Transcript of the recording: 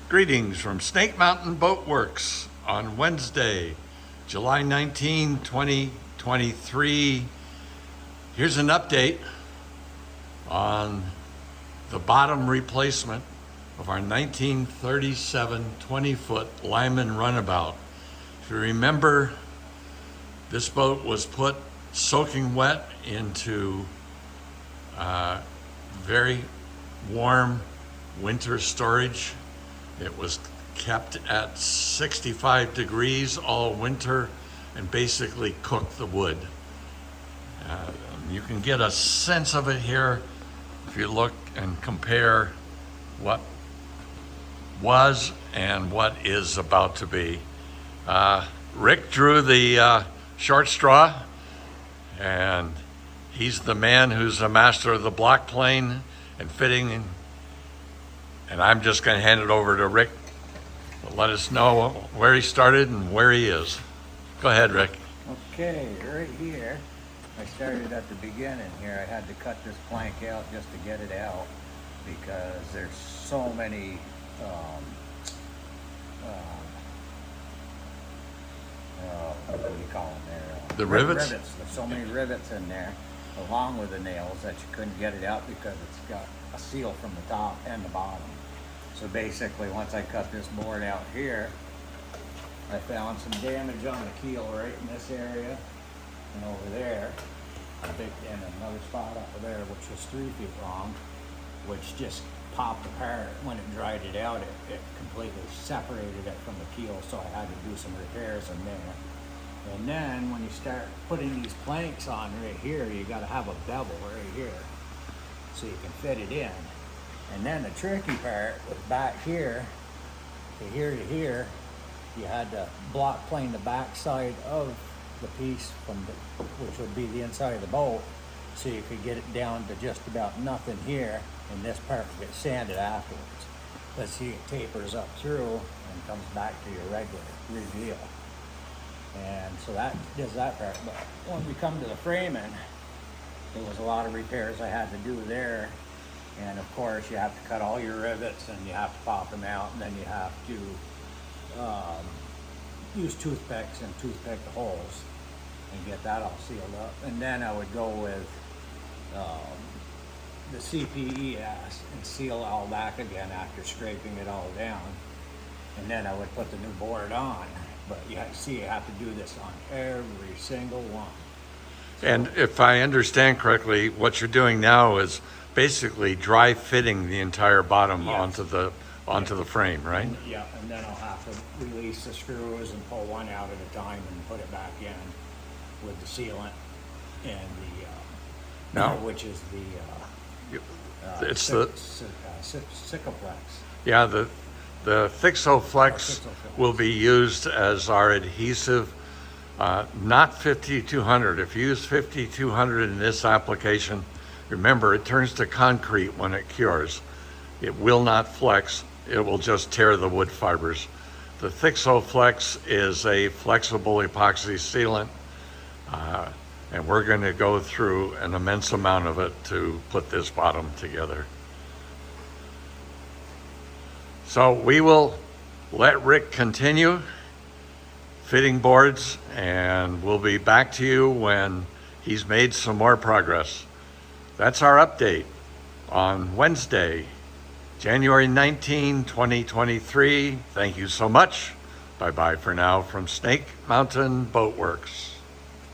Greetings from Snake Mountain Boat Works on Wednesday, July 19, 2023. Here's an update on the bottom replacement of our 1937 20-foot Lyman Runabout. If you remember, this boat was put soaking wet into very warm winter storage. It was kept at 65 degrees all winter and basically cooked the wood. You can get a sense of it here if you look and compare what was and what is about to be. Rick drew the short straw, and he's the man who's a master of the block plane and fitting. And I'm just going to hand it over to Rick to let us know where he started and where he is. Go ahead, Rick. Okay, right here, I started at the beginning here. I had to cut this plank out just to get it out because there's so many what do you call them there? The rivets? Rivets. There's so many rivets in there along with the nails that you couldn't get it out because it's got a seal from the top and the bottom. So basically, once I cut this board out here, I found some damage on the keel right in this area and over there, and another spot up there which was 3 feet long, which just popped apart. When it dried it out, it completely separated it from the keel, so I had to do some repairs in there. And then when you start putting these planks on right here, you got to have a bevel right here so you can fit it in. And then the tricky part was back here to here, you had to block plane the back side of the piece which would be the inside of the boat, so you could get it down to just about nothing here, and this part would get sanded afterwards. Let's see, it tapers up through and comes back to your regular reveal. And so that does that part. But when we come to the framing, there was a lot of repairs I had to do there. And of course, you have to cut all your rivets and you have to pop them out, and then you have to use toothpicks and toothpick the holes and get that all sealed up. And then I would go with the CPES and seal all back again after scraping it all down. And then I would put the new board on. But you have to do this on every single one. So, and if I understand correctly, what you're doing now is basically dry fitting the entire bottom yes. onto the frame, right? And then I'll have to release the screws and pull one out at a time and put it back in with the sealant and which is the it's Sikoplex. Yeah, the Fixoflex will be used as our adhesive, not 5200. If you use 5200 in this application, remember it turns to concrete when it cures. It will not flex, it will just tear the wood fibers. The Fixoflex is a flexible epoxy sealant, and we're going to go through an immense amount of it to put this bottom together. So we will let Rick continue fitting boards, and we'll be back to you when he's made some more progress. That's our update on Wednesday, January 19, 2023. Thank you so much. Bye-bye for now from Snake Mountain Boat Works.